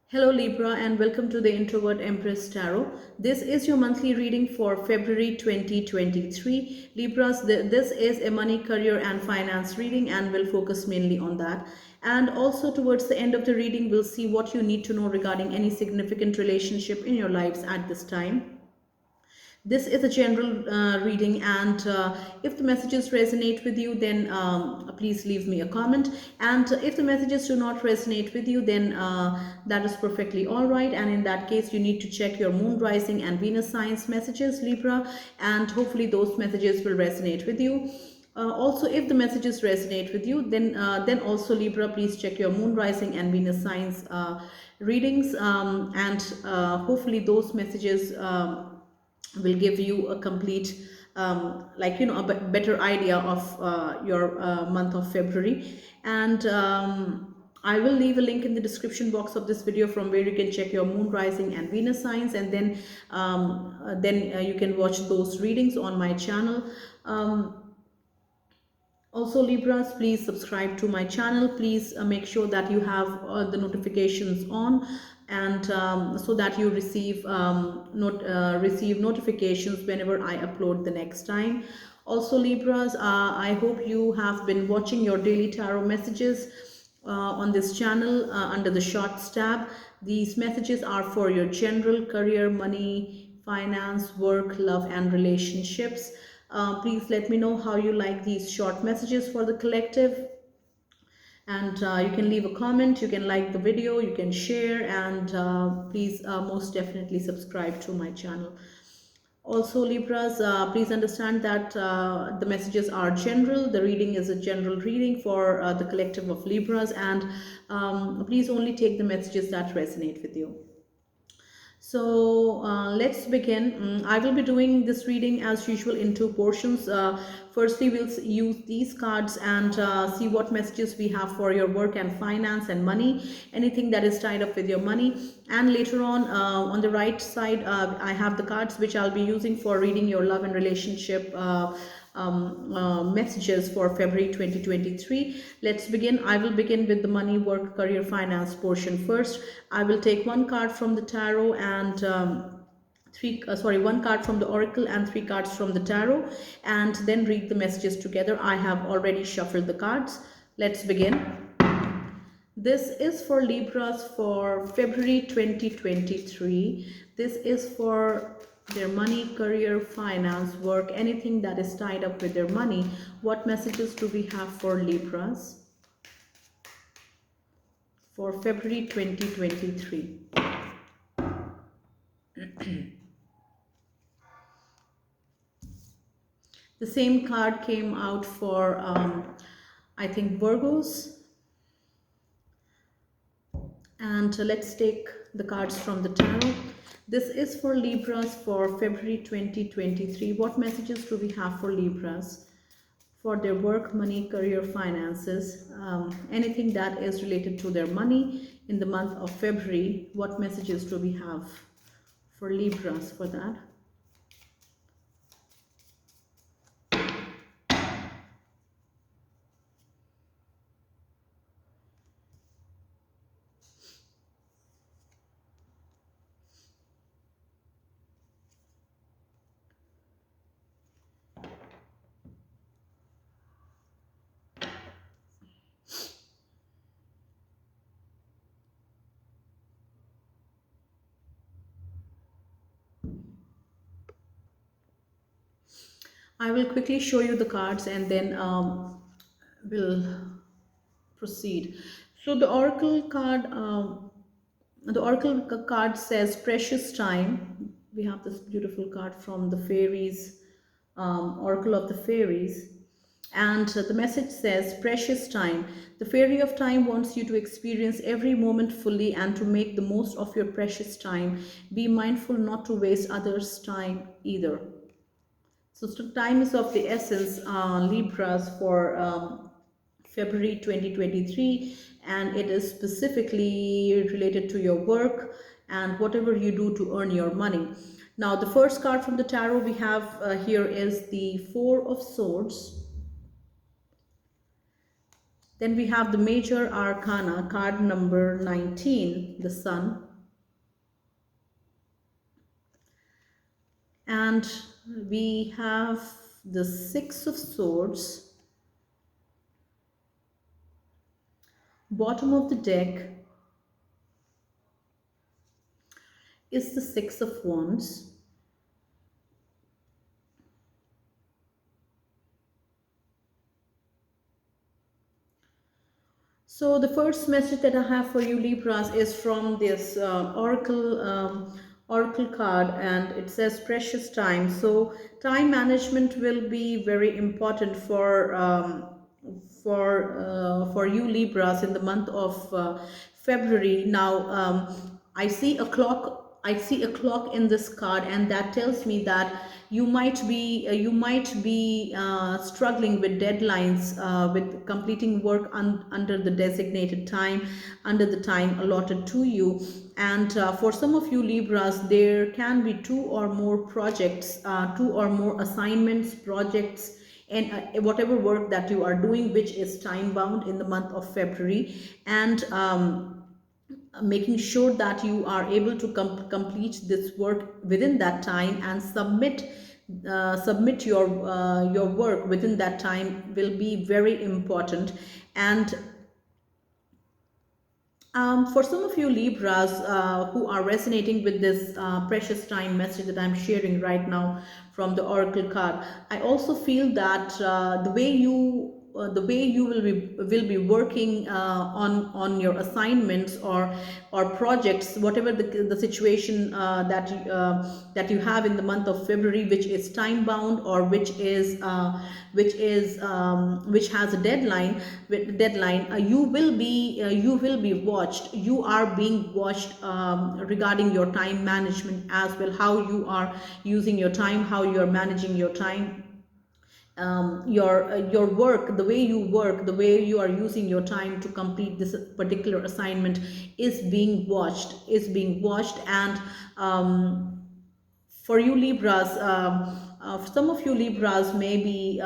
Hello Libra and welcome to the Introvert Empress Tarot. This is your monthly reading for February 2023. Libras, this is a money, career and finance reading and will focus mainly on that. And also towards the end of the reading, we'll see what you need to know regarding any significant relationship in your lives at this time. This is a general reading, and if the messages resonate with you, then please leave me a comment. And if the messages do not resonate with you, then that is perfectly all right. And in that case, you need to check your moon, rising and Venus signs messages, Libra, and hopefully those messages will resonate with you. Also, if the messages resonate with you, then also Libra, please check your moon, rising and Venus signs readings, and hopefully those messages will give you a complete a better idea of your month of February. And I will leave a link in the description box of this video from where you can check your moon, rising and Venus signs, and then you can watch those readings on my channel. Also Libras, please subscribe to my channel. Please make sure that you have the notifications on, and so that you receive notifications whenever I upload the next time. Also Libras, I hope you have been watching your daily tarot messages on this channel under the shorts tab. These messages are for your general career, money, finance, work, love and relationships. Please let me know how you like these short messages for the collective, and you can leave a comment, you can like the video, you can share, and please most definitely subscribe to my channel. Also Libras, please understand that the messages are general. The reading is a general reading for the collective of Libras, and please only take the messages that resonate with you. So let's begin. I will be doing this reading as usual in two portions. Firstly, we'll use these cards and see what messages we have for your work and finance and money, anything that is tied up with your money. And later on the right side, I have the cards which I'll be using for reading your love and relationship messages for February 2023. Let's begin. I will begin with the money, work, career, finance portion first. I will take one card from the tarot and one card from the oracle and three cards from the tarot, and then read the messages together. I have already shuffled the cards. Let's begin. This is for Libras for February 2023. This is for their money, career, finance, work, anything that is tied up with their money. What messages do we have for Libras for February 2023? The same card came out for I think Virgos. And let's take the cards from the tarot. This is for Libras for February 2023. What messages do we have for Libras for their work, money, career, finances, anything that is related to their money in the month of February? What messages do we have for Libras for that? I will quickly show you the cards and then we'll proceed. So the oracle card says precious time. We have this beautiful card from the fairies, oracle of the fairies, and the message says precious time. The fairy of time wants you to experience every moment fully and to make the most of your precious time. Be mindful not to waste others' time either. So time is of the essence, Libras, for February 2023, and it is specifically related to your work and whatever you do to earn your money. Now, the first card from the tarot we have here is the Four of Swords. Then we have the major arcana, card number 19, the Sun. And we have the Six of Swords. Bottom of the deck is the Six of Wands. So the first message that I have for you, Libras, is from this oracle card, and it says precious time. So time management will be very important for you, Libras, in the month of February. Now I see a clock in this card, and that tells me that you might be struggling with deadlines, with completing work under the designated time, under the time allotted to you. And for some of you, Libras, there can be two or more projects, two or more assignments, projects, and whatever work that you are doing which is time bound in the month of February. And making sure that you are able to complete this work within that time and submit your work within that time will be very important. And for some of you, Libras, who are resonating with this precious time message that I'm sharing right now from the oracle card, I also feel that the way you will be working on your assignments or projects, whatever the situation that you have in the month of February, which is time bound, or which has a deadline. You will be watched. You are being watched regarding your time management as well, how you are using your time, how you are managing your time. Your work, the way you work, the way you are using your time to complete this particular assignment is being watched. And for you, Libras, some of you, Libras, maybe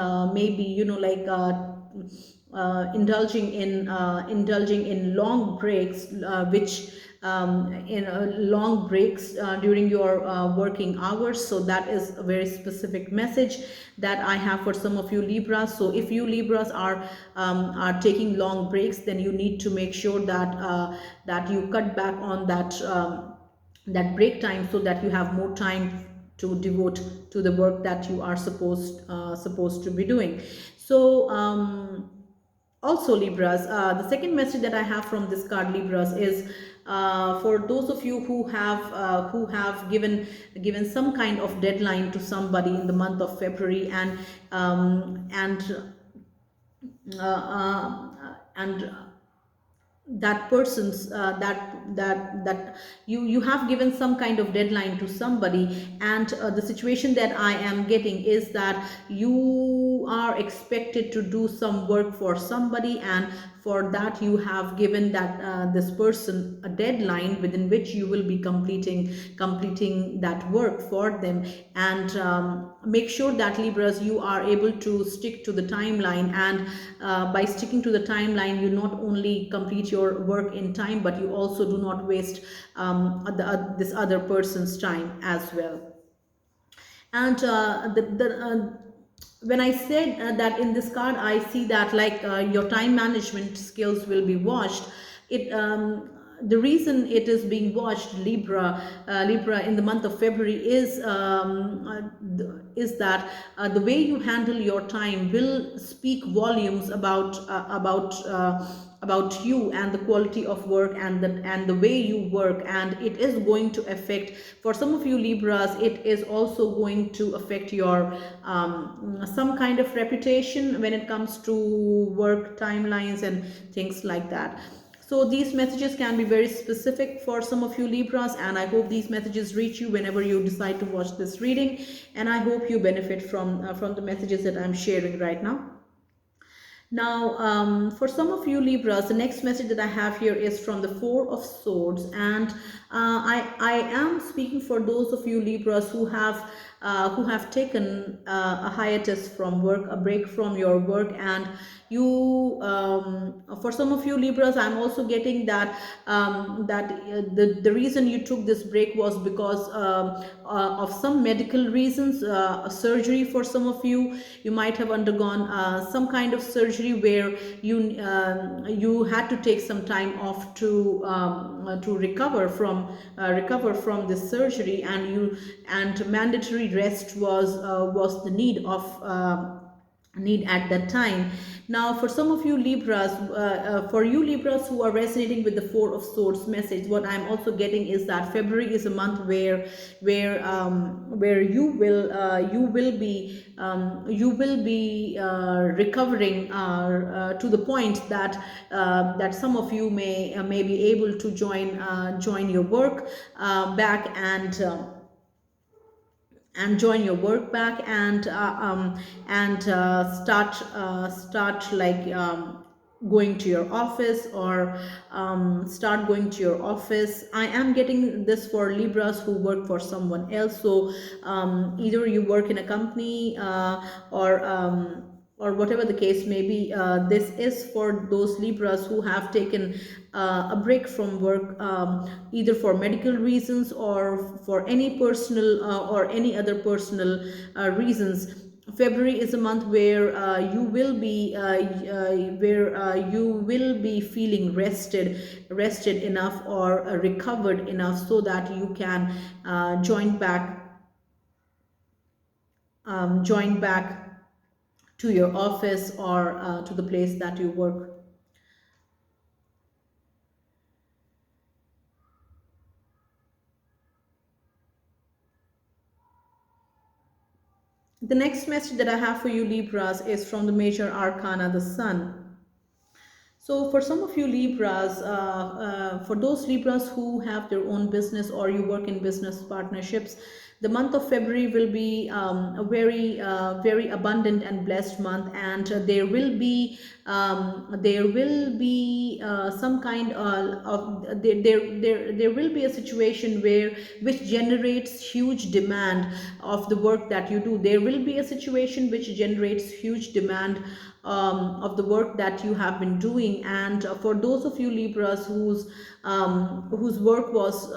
indulging in long breaks, which in long breaks during your working hours. So that is a very specific message that I have for some of you, Libras. So if you, Libras, are taking long breaks, then you need to make sure that you cut back on that break time, so that you have more time to devote to the work that you are supposed to be doing. So also, Libras, the second message that I have from this card, Libras, is for those of you who have given some kind of deadline to somebody in the month of February. And that person's that you have given some kind of deadline to somebody. And the situation that I am getting is that you are expected to do some work for somebody, and for that you have given that this person a deadline within which you will be completing that work for them. And make sure that, Libras, you are able to stick to the timeline. And by sticking to the timeline, you not only complete your work in time, but you also do not waste this other person's time as well. And when I said that in this card, I see that your time management skills will be watched. It The reason it is being watched, Libra, in the month of February is that the way you handle your time will speak volumes about you and the quality of work and the way you work. And it is going to affect, for some of you, Libras, it is also going to affect your some kind of reputation when it comes to work timelines and things like that. So these messages can be very specific for some of you, Libras, and I hope these messages reach you whenever you decide to watch this reading. And I hope you benefit from the messages that I'm sharing right now. Now, for some of you, Libras, the next message that I have here is from the Four of Swords. And I am speaking for those of you, Libras, who have who have taken a hiatus from work, a break from your work, and you for some of you Libras, I'm also getting that the reason you took this break was because of some medical reasons, a surgery. For some of you, you might have undergone some kind of surgery where you had to take some time off to recover from this surgery, and mandatory rest was the need at that time. Now, for some of you Libras, for you Libras who are resonating with the Four of Swords message, what I'm also getting is that February is a month where you will be recovering to the point that that some of you may be able to join your work back, and join your work back, and start like going to your office, or start going to your office. I am getting this for Libras who work for someone else. So either you work in a company, or whatever the case may be. This is for those Libras who have taken a break from work, either for medical reasons or for any personal or any other personal reasons. February is a month where you will be feeling rested enough, or recovered enough, so that you can join back to your office, or to the place that you work. The next message that I have for you Libras is from the major arcana, the Sun. So for some of you Libras, for those Libras who have their own business, or you work in business partnerships, the month of February will be a very abundant and blessed month, and there will be some kind of there will be a situation which generates huge demand of the work that you do. There will be a situation which generates huge demand of the work that you have been doing. And for those of you Libras whose work was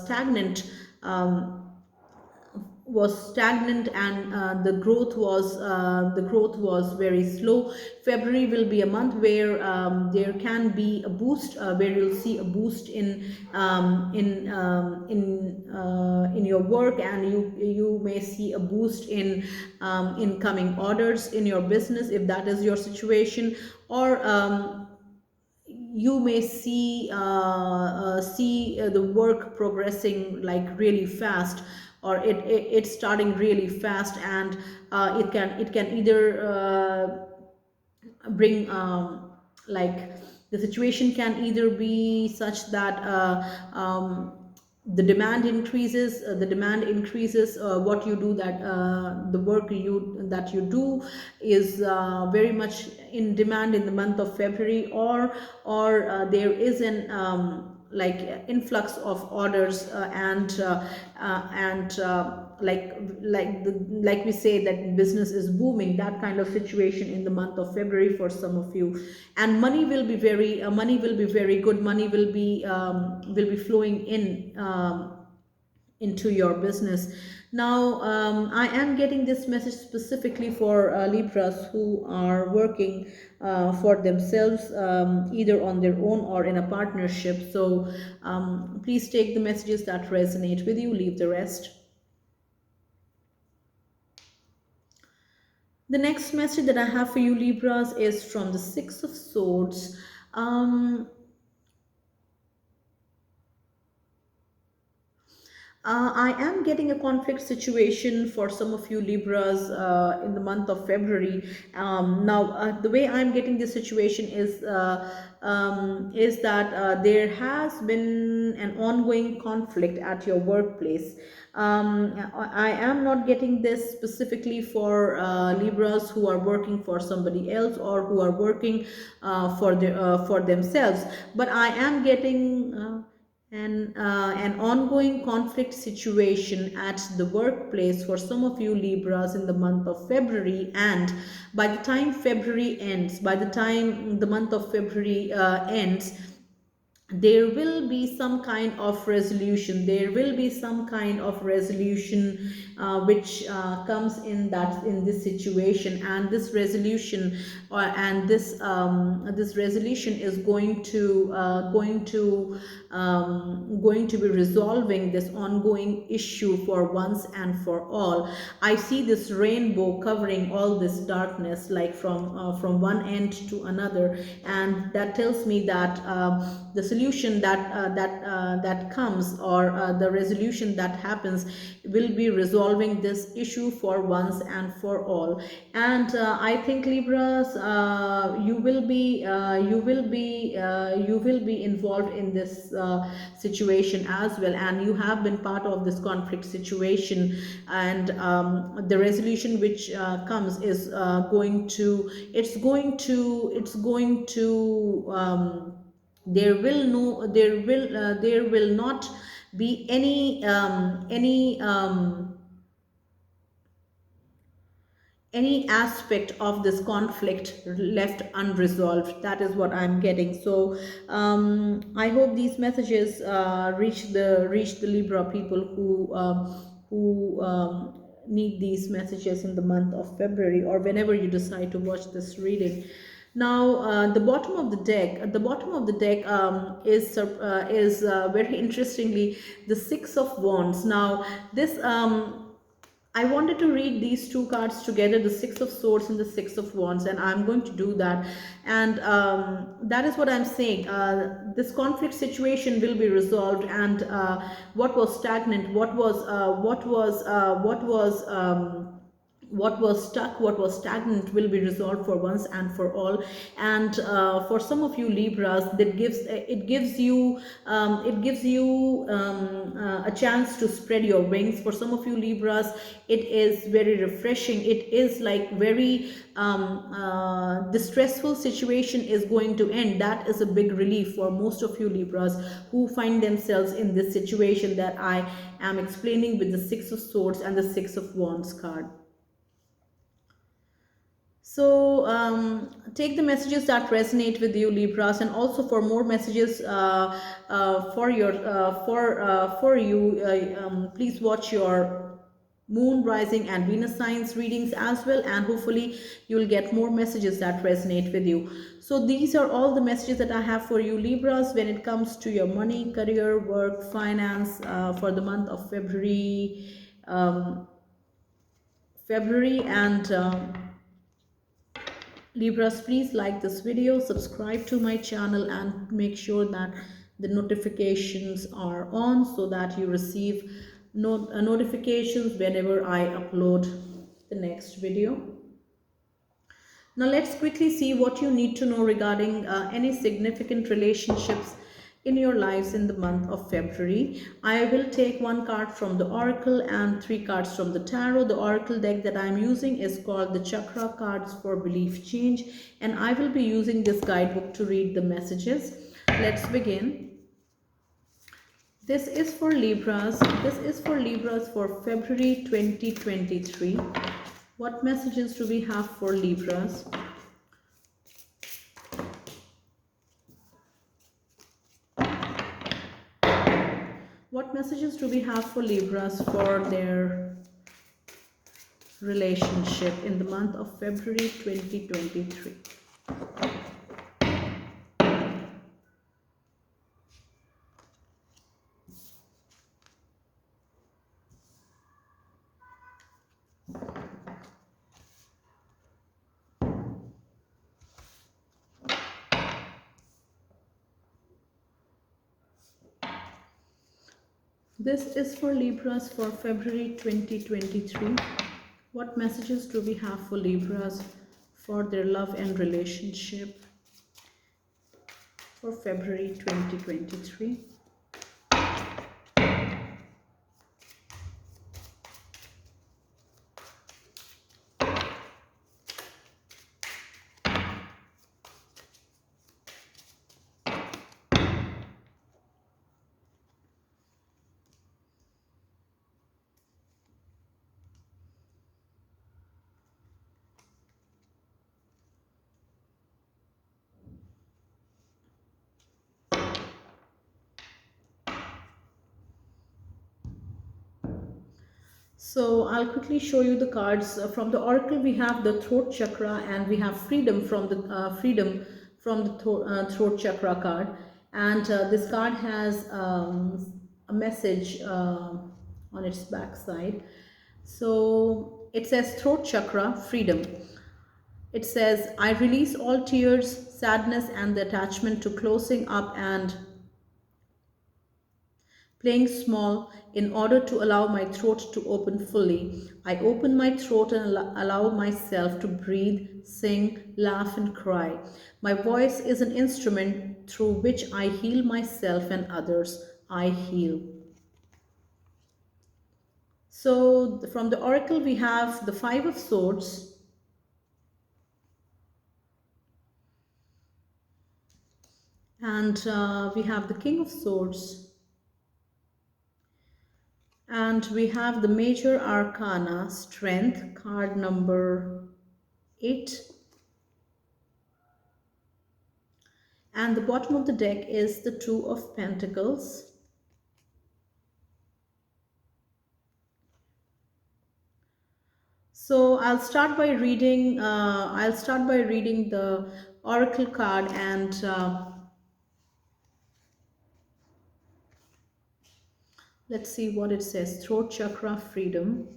stagnant, and the growth was very slow. February will be a month where there can be a boost, where you'll see a boost in your work, and you may see a boost in incoming orders in your business, if that is your situation. Or you may see the work progressing like really fast, or it's starting really fast, and it can either bring like the situation can either be such that the demand increases, what you do, that the work that you do is very much in demand in the month of February, or there is an like influx of orders, and like we say that business is booming, that kind of situation in the month of February for some of you. And money will be very good. Money will be flowing into your business. Now, I am getting this message specifically for Libras who are working for themselves, either on their own or in a partnership. So please take the messages that resonate with you, leave the rest. The next message that I have for you Libras is from the Six of Swords. I am getting a conflict situation for some of you Libras in the month of February. Now, the way I'm getting this situation is that there has been an ongoing conflict at your workplace. I am not getting this specifically for Libras who are working for somebody else, or who are working for themselves, but I am getting An ongoing conflict situation at the workplace for some of you Libras in the month of February. And by the time February ends, by the time the month of February ends, there will be some kind of resolution, there will be some kind of resolution which comes in that, in this situation. And this resolution and this resolution is going to be resolving this ongoing issue for once and for all. I see this rainbow covering all this darkness, like from one end to another, and that tells me that the solution that comes, or the resolution that happens, will be resolving this issue for once and for all. And I think Libras, you will be involved in this situation as well, and you have been part of this conflict situation. And the resolution which comes is going to it's going to there will not be any aspect of this conflict left unresolved. That is what I'm getting. So I hope these messages reach the Libra people who need these messages in the month of February, or whenever you decide to watch this reading. Now, the bottom of the deck is very interestingly the Six of Wands. Now, this I wanted to read these two cards together, the Six of Swords and the Six of Wands, and I'm going to do that. And that is what I'm saying. This conflict situation will be resolved, and what was stagnant, what was stuck, what was stagnant, will be resolved for once and for all. And for some of you Libras, that gives you a chance to spread your wings. For some of you Libras, it is very refreshing. It is like very the stressful situation is going to end. That is a big relief for most of you Libras who find themselves in this situation that I am explaining with the Six of Swords and the Six of Wands card. So take the messages that resonate with you Libras, and also for more messages for you, please watch your Moon, Rising and Venus signs readings as well, and hopefully you will get more messages that resonate with you. So these are all the messages that I have for you Libras when it comes to your money, career, work, finance for the month of February. And Libras, please like this video, subscribe to my channel, and make sure that the notifications are on so that you receive notifications whenever I upload the next video. Now let's quickly see what you need to know regarding any significant relationships in your lives in the month of February. I will take one card from the Oracle and three cards from the Tarot. The Oracle deck that I am using is called the Chakra Cards for Belief Change, and I will be using this guidebook to read the messages. Let's begin. This is for Libras. This is for Libras for February 2023. What messages do we have for Libras? What messages do we have for Libras for their relationship in the month of February 2023? This is for Libras for February 2023. What messages do we have for Libras for their love and relationship for February 2023? So I'll quickly show you the cards. From the oracle we have the throat chakra, and we have freedom from the throat chakra card. And this card has a message on its back side. So it says throat chakra freedom. It says, I release all tears, sadness, and the attachment to closing up and playing small in order to allow my throat to open fully. I open my throat and allow myself to breathe, sing, laugh, and cry. My voice is an instrument through which I heal myself and others. I heal. So, from the oracle, we have the Five of Swords, and we have the King of Swords, and we have the Major Arcana, Strength, card number 8. And the bottom of the deck is the Two of Pentacles. So I'll start by reading. The Oracle card, and let's see what it says. Throat chakra freedom.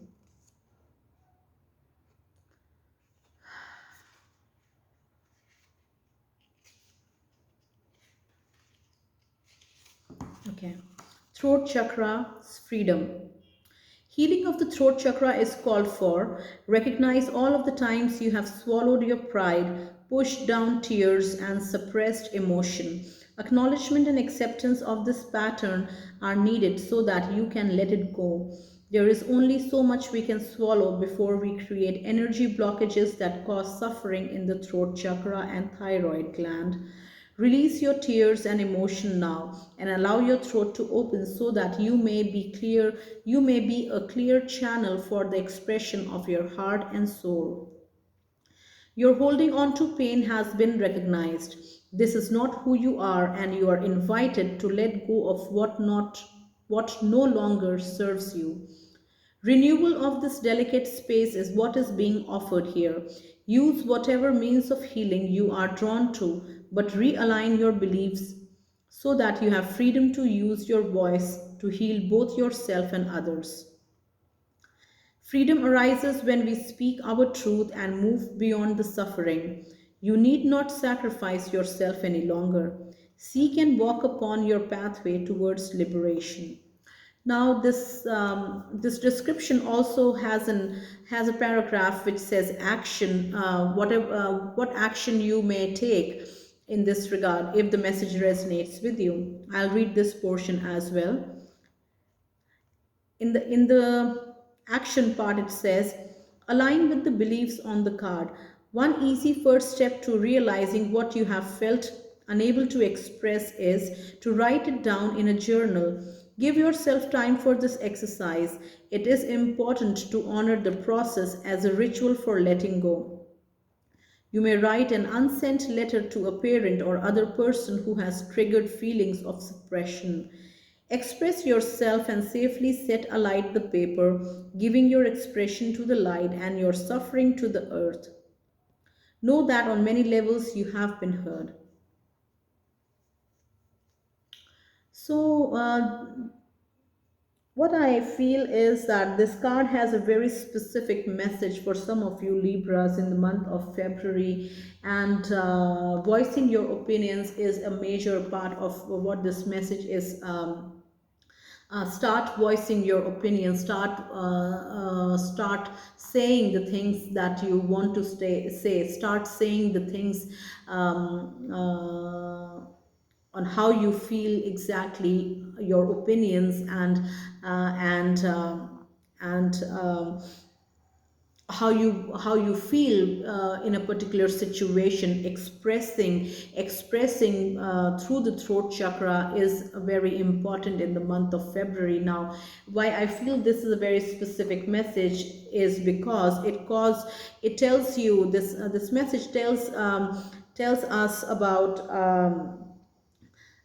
Okay. Throat chakra freedom. Healing of the throat chakra is called for. Recognize all of the times you have swallowed your pride, pushed down tears, and suppressed emotion. Acknowledgement and acceptance of this pattern are needed so that you can let it go. There is only so much we can swallow before we create energy blockages that cause suffering in the throat chakra and thyroid gland. Release your tears and emotion now and allow your throat to open so that you may be a clear channel for the expression of your heart and soul. Your holding on to pain has been recognized. This is not who you are, and you are invited to let go of what no longer serves you. Renewal of this delicate space is what is being offered here. Use whatever means of healing you are drawn to, but realign your beliefs so that you have freedom to use your voice to heal both yourself and others. Freedom arises when we speak our truth and move beyond the suffering. You need not sacrifice yourself any longer. Seek and walk upon your pathway towards liberation. Now, this description also has a paragraph which says action. What action you may take in this regard if the message resonates with you. I'll read this portion as well. In the action part, it says, align with the beliefs on the card. One easy first step to realizing what you have felt unable to express is to write it down in a journal. Give yourself time for this exercise. It is important to honor the process as a ritual for letting go. You may write an unsent letter to a parent or other person who has triggered feelings of suppression. Express yourself and safely set alight the paper, giving your expression to the light and your suffering to the earth. Know that on many levels you have been heard. So, what I feel is that this card has a very specific message for some of you Libras in the month of February, and voicing your opinions is a major part of what this message is. Start voicing your opinion. Start saying the things that you want to say. Start saying the things on how you feel exactly, your opinions, and how you feel in a particular situation. Expressing through the throat chakra is very important in the month of February. Now, why I feel this is a very specific message is because it tells you this message tells us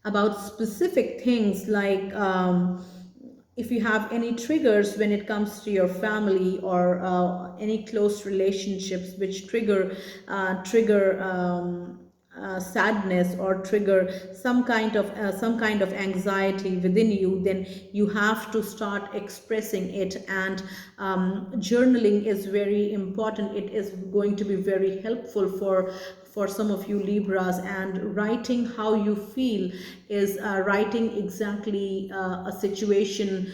about specific things, like if you have any triggers when it comes to your family, or any close relationships which trigger sadness, or trigger some kind of anxiety within you, then you have to start expressing it. And journaling is very important. It is going to be very helpful for some of you Libras. And writing how you feel is writing exactly a situation,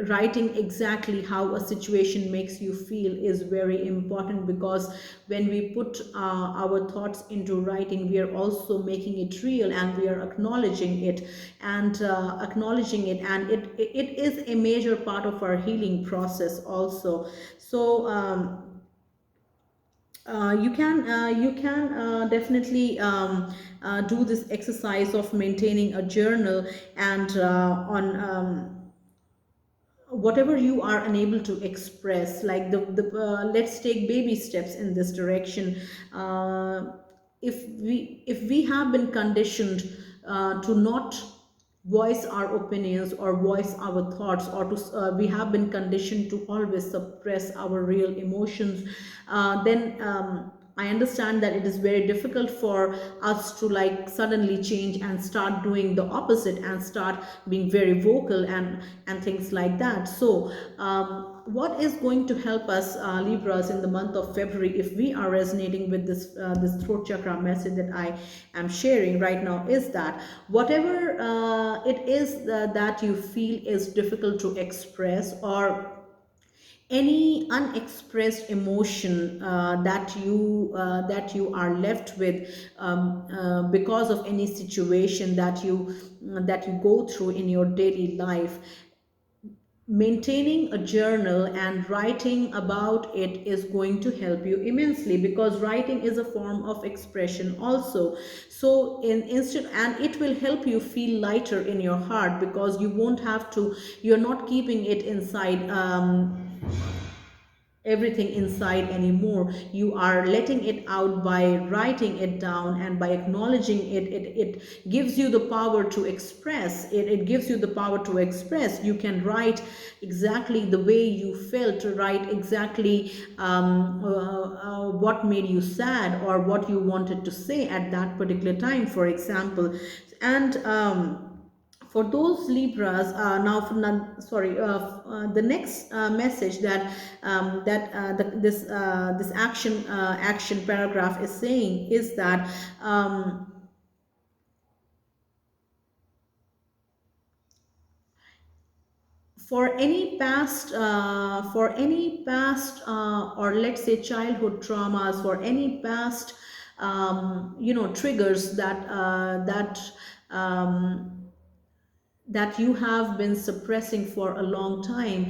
writing exactly how a situation makes you feel is very important, because when we put our thoughts into writing, we are also making it real, and we are acknowledging it, and it is a major part of our healing process also. So you can definitely do this exercise of maintaining a journal, and on whatever you are unable to express, like let's take baby steps in this direction. Uh, if we have been conditioned to not voice our opinions or voice our thoughts, or to we have been conditioned to always suppress our real emotions, then I understand that it is very difficult for us to like suddenly change and start doing the opposite and start being very vocal and things like that. So what is going to help us Libras in the month of February, if we are resonating with this throat chakra message that I am sharing right now, is that whatever it is that you feel is difficult to express, or any unexpressed emotion that you are left with because of any situation that you go through in your daily life, maintaining a journal and writing about it is going to help you immensely, because writing is a form of expression also. So in instead, and it will help you feel lighter in your heart, because you won't have to, you're not keeping it inside, everything inside anymore. You are letting it out by writing it down, and by acknowledging it gives you the power to express it gives you the power to express. You can write exactly the way you felt, to write exactly what made you sad, or what you wanted to say at that particular time, for example. And for those Libras, now for sorry the next message that this action paragraph is saying is that for any past or let's say childhood traumas, for any past triggers that you have been suppressing for a long time.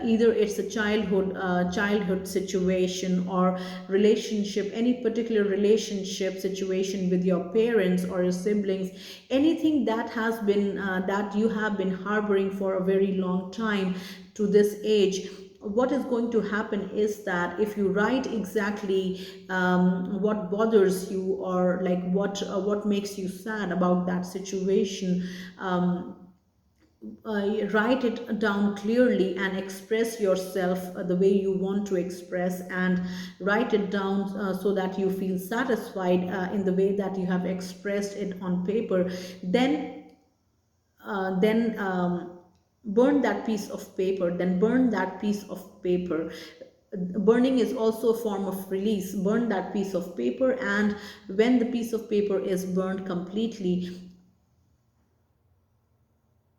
Either it's a childhood situation, or relationship, any particular relationship situation with your parents or your siblings, anything that has been that you have been harboring for a very long time to this age. What is going to happen is that if you write exactly what bothers you, or like what makes you sad about that situation, write it down clearly and express yourself the way you want to express, and write it down so that you feel satisfied in the way that you have expressed it on paper. Then burn that piece of paper. Then burn that piece of paper. Burning is also a form of release. Burn that piece of paper, and when the piece of paper is burned completely,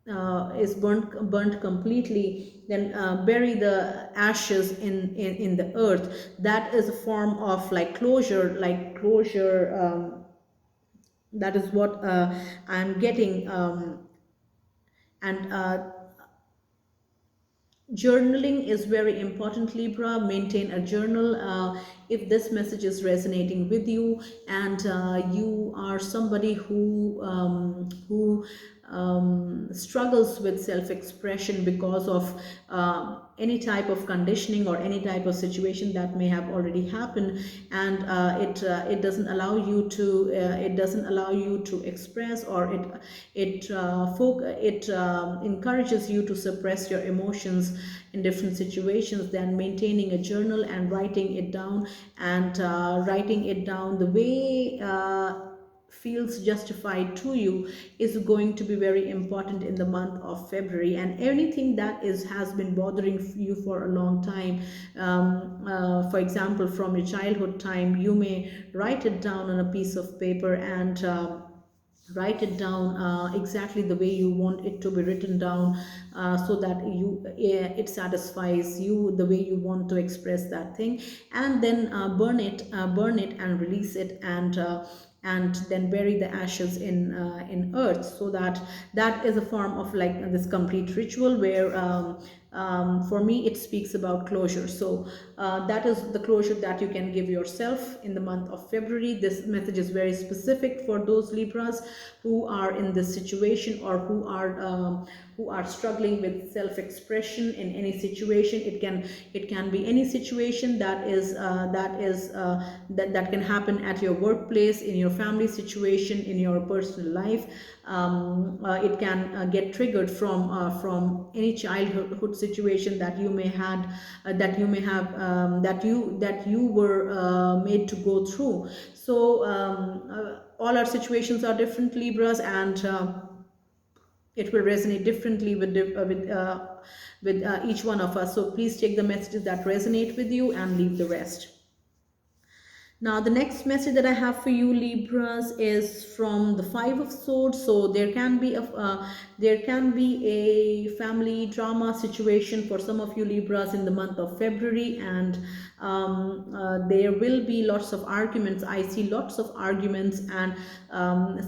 burnt completely, then bury the ashes in the earth. That is a form of like closure, that is what I'm getting. And Journaling is very important, Libra. Maintain a journal if this message is resonating with you, and you are somebody who struggles with self-expression because of any type of conditioning or any type of situation that may have already happened, and it doesn't allow you to express, or it encourages you to suppress your emotions in different situations. Then maintaining a journal and writing it down, and writing it down the way feels justified to you is going to be very important in the month of February. And anything that has been bothering you for a long time, for example from your childhood time, you may write it down on a piece of paper, and write it down exactly the way you want it to be written down, so that it satisfies you the way you want to express that thing. And then burn it and release it, and then bury the ashes in earth. So that is a form of like this complete ritual where for me it speaks about closure. So that is the closure that you can give yourself in the month of February. This message is very specific for those Libras who are in this situation, or who are struggling with self-expression in any situation. It can be any situation that can happen at your workplace, in your family situation, in your personal life. It can get triggered from any childhood situation that you may have that you were made to go through. So all our situations are different, Libras, and it will resonate differently with each one of us. So please take the messages that resonate with you and leave the rest. Now, the next message that I have for you, Libras, is from the Five of Swords. So there can be a family drama situation for some of you Libras in the month of February, and there will be lots of arguments. I see lots of arguments, and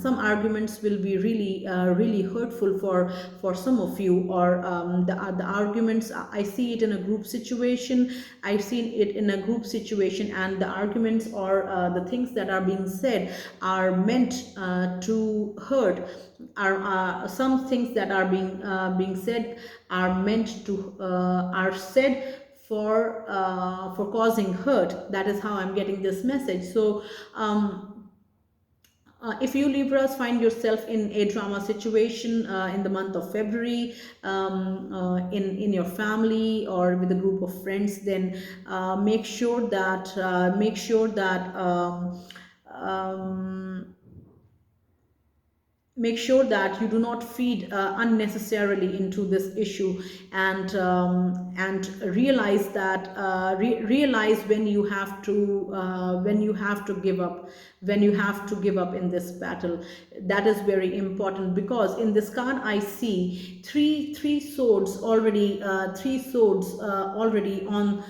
some arguments will be really hurtful for some of you, or the arguments, I see it in a group situation. I've seen it in a group situation, and the arguments, or the things that are being said, are meant to hurt. Some things that are being said are meant to are said for causing hurt. That is how I'm getting this message. So if you Libras find yourself in a drama situation in the month of February, in your family or with a group of friends, then make sure that make sure that you do not feed unnecessarily into this issue, and realize that realize when you have to give up, in this battle. That is very important, because in this card I see three swords already, already on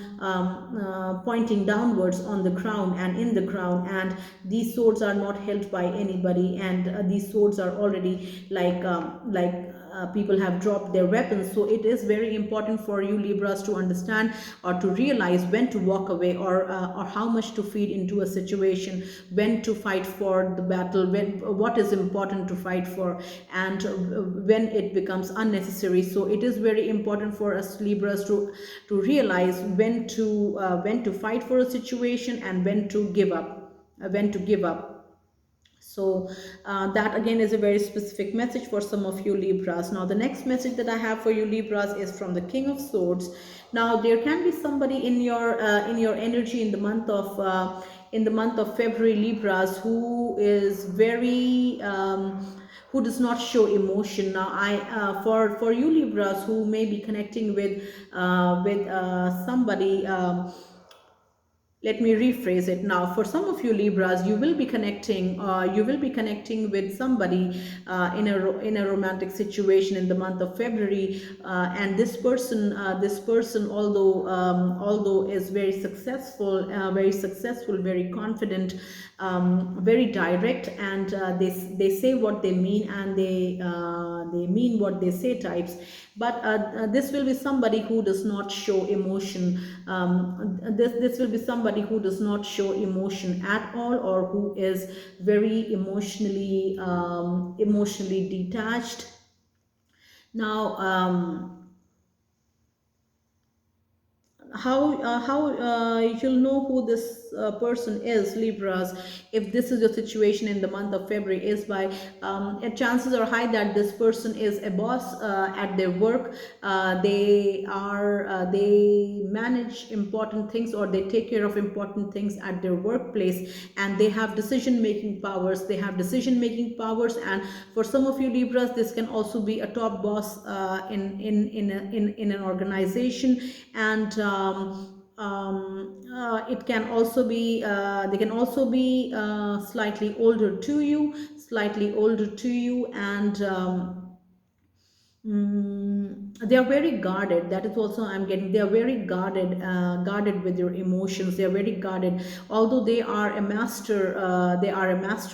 pointing downwards on the ground and in the ground, and these swords are not held by anybody, and these swords are already people have dropped their weapons. So it is very important for you Libras to understand, or to realize when to walk away, or how much to feed into a situation, when to fight for the battle, what is important to fight for, and when it becomes unnecessary. So it is very important for us Libras to realize when to fight for a situation, and when to give up. So that again is a very specific message for some of you Libras. Now the next message that I have for you Libras is from the King of Swords. Now there can be somebody in your energy in the month of February, Libras, who is very who does not show emotion. Now for you Libras who may be connecting with somebody, let me rephrase it. Now for some of you Libras, you will be connecting with somebody in a romantic situation in the month of February, and this person although is very successful, very confident, very direct, and they say what they mean, and they mean what they say types. But this will be somebody who does not show emotion. This will be somebody who does not show emotion at all, or who is very emotionally detached, Now, how you'll know who this person is, Libras, if this is your situation in the month of February, is by chances are high that this person is a boss at their work. They manage important things, or they take care of important things at their workplace, and they have decision making powers. And for some of you Libras, this can also be a top boss in an organization. And it can also be they can also be slightly older to you. And they are very guarded. That is also I'm getting. They are very guarded with your emotions. They are very guarded. Although they are a master,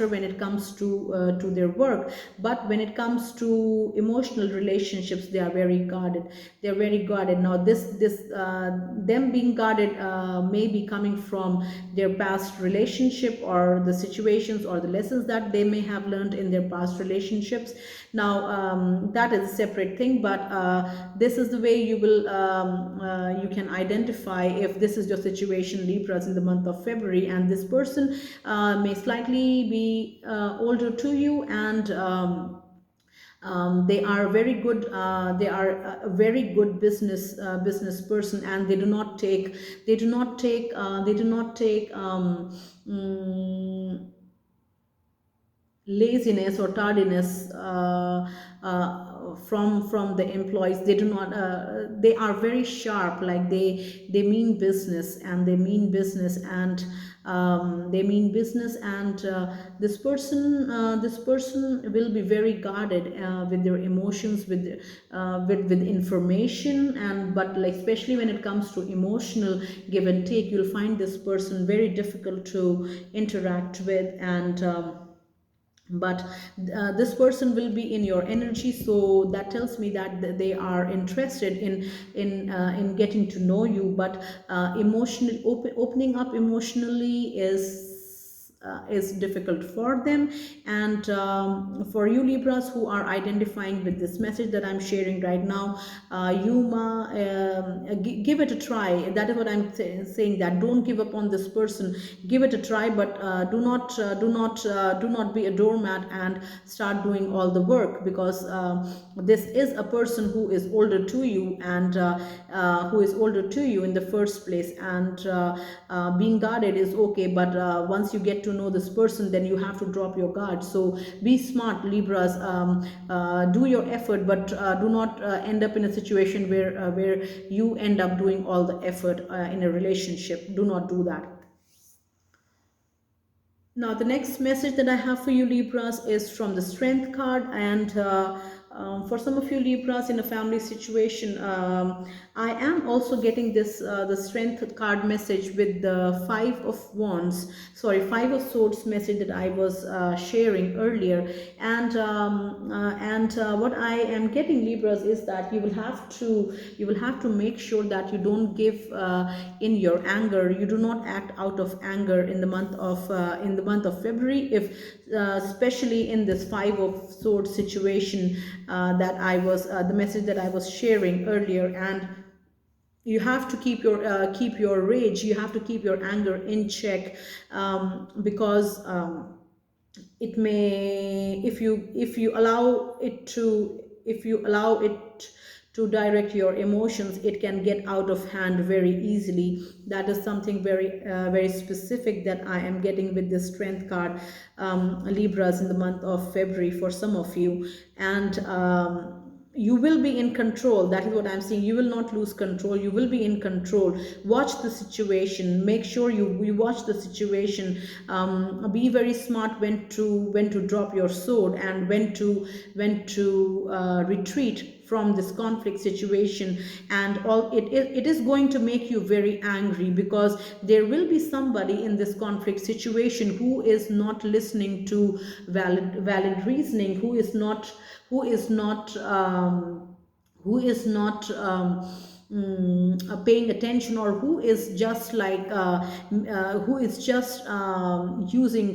when it comes to their work. But when it comes to emotional relationships, they are very guarded. They are very guarded. Now, this them being guarded may be coming from their past relationship, or the situations or the lessons that they may have learned in their past relationships. Now, that is a separate thing, but this is the way you can identify if this is your situation, Libras, in the month of February. And this person may slightly be older to you. And they are very good. They are a very good business person, and they do not take laziness or tardiness from the employees. They do not they are very sharp. Like they mean business, and they mean business. And this person will be very guarded with their emotions, with information. And but like, especially when it comes to emotional give and take, you'll find this person very difficult to interact with. And but this person will be in your energy, so that tells me that they are interested in getting to know you. But opening up emotionally is difficult for them. And for you Libras who are identifying with this message that I'm sharing right now, give it a try. That is what I'm saying, that don't give up on this person. Give it a try, but do not be a doormat and start doing all the work. Because this is a person who is older to you, and who is older to you in the first place. And being guarded is okay, but once you get to know this person, then you have to drop your guard. So be smart, Libras. Do your effort, but do not end up in a situation where you end up doing all the effort in a relationship. Do not do that. Now, the next message that I have for you, Libras, is from the Strength card. And for some of you, Libras, in a family situation, I am also getting this the Strength card message with the Five of Swords message that I was sharing earlier. And what I am getting, Libras, is that you will have to make sure that you don't give in your anger. You do not act out of anger in the month of February, if especially in this Five of Swords situation that I was the message that I was sharing earlier. And you have to keep your rage, you have to keep your anger in check, because it may, if you allow it to direct your emotions, it can get out of hand very easily. That is something very specific that I am getting with this Strength card, Libras, in the month of February for some of you. And you will be in control. That is what I'm saying. You will not lose control. You will be in control. Watch the situation. Make sure you watch the situation. Be very smart when to drop your sword, and when to retreat from this conflict situation. And it is going to make you very angry, because there will be somebody in this conflict situation who is not listening to valid reasoning, who is not paying attention, or who is just like who is just using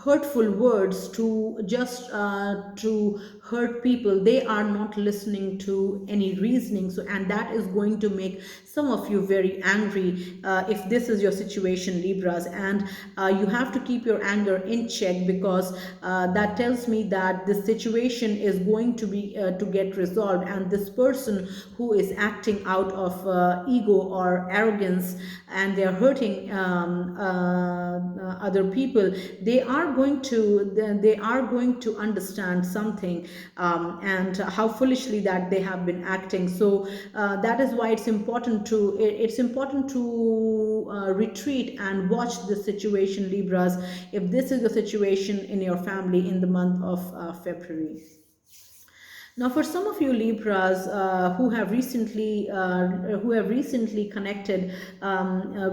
hurtful words to just to hurt people. They are not listening to any reasoning. So, and that is going to make some of you very angry if this is your situation, Libras. And you have to keep your anger in check, because that tells me that this situation is going to be to get resolved, and this person who is acting out of ego or arrogance, and they are hurting other people, they are going to understand something, and how foolishly that they have been acting. So that is why it's important to retreat and watch the situation, Libras, if this is the situation in your family in the month of February. Now, for some of you Libras who have recently connected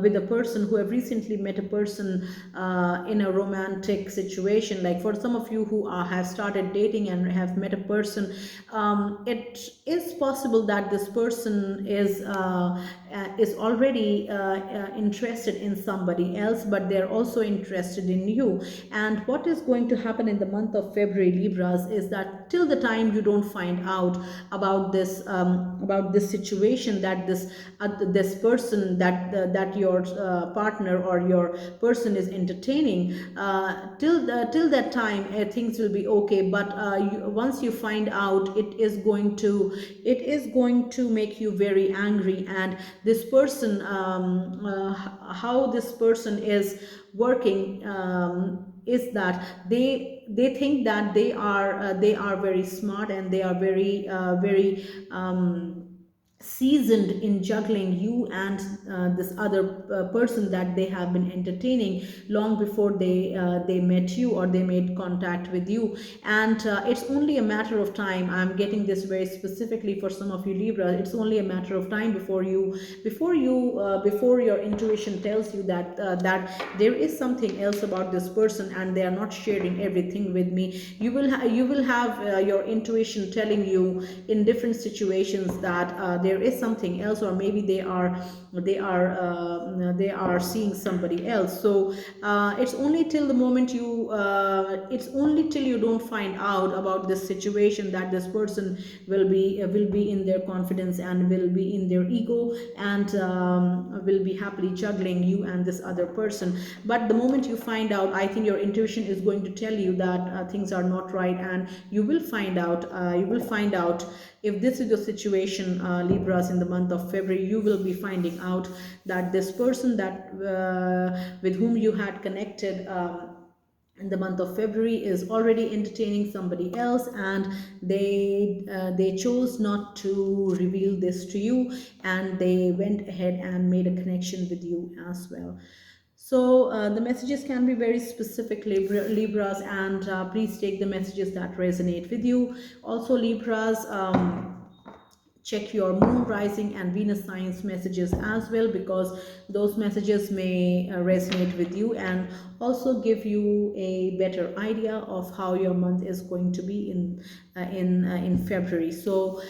with a person, who have recently met a person in a romantic situation, like for some of you who have started dating and have met a person, it is possible that this person is already interested in somebody else, but they're also interested in you. And what is going to happen in the month of February, Libras, is that till the time you don't find out about this situation, that this person that your partner or your person is entertaining, till that time things will be okay. But once you find out, it is going to make you very angry. And this person, how this person is working, is that they think that they are very smart, and they are very seasoned in juggling you and this other person that they have been entertaining long before they met you, or they made contact with you. And it's only a matter of time. I'm getting this very specifically for some of you Libra. It's only a matter of time before your intuition tells you that there is something else about this person, and they are not sharing everything with me. You will have your intuition telling you in different situations that there is something else, or maybe they are seeing somebody else. So it's only till the moment it's only till you don't find out about this situation that this person will be in their confidence, and will be in their ego, and will be happily juggling you and this other person. But the moment you find out, I think your intuition is going to tell you that things are not right, and you will find out. If this is your situation, Libras, in the month of February, you will be finding out that this person that with whom you had connected in the month of February is already entertaining somebody else, and they chose not to reveal this to you, and they went ahead and made a connection with you as well. So the messages can be very specific, Libras, and please take the messages that resonate with you. Also, Libras, check your moon, rising, and Venus signs messages as well, because those messages may resonate with you, and also give you a better idea of how your month is going to be in February. So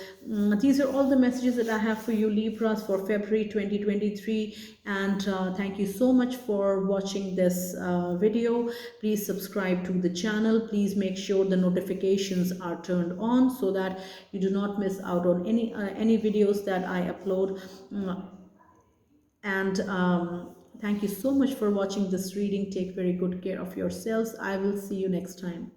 these are all the messages that I have for you, Libras, for February 2023. And thank you so much for watching this video. Please subscribe to the channel. Please make sure the notifications are turned on, so that you do not miss out on any videos that I upload. And thank you so much for watching this reading. Take very good care of yourselves. I will see you next time.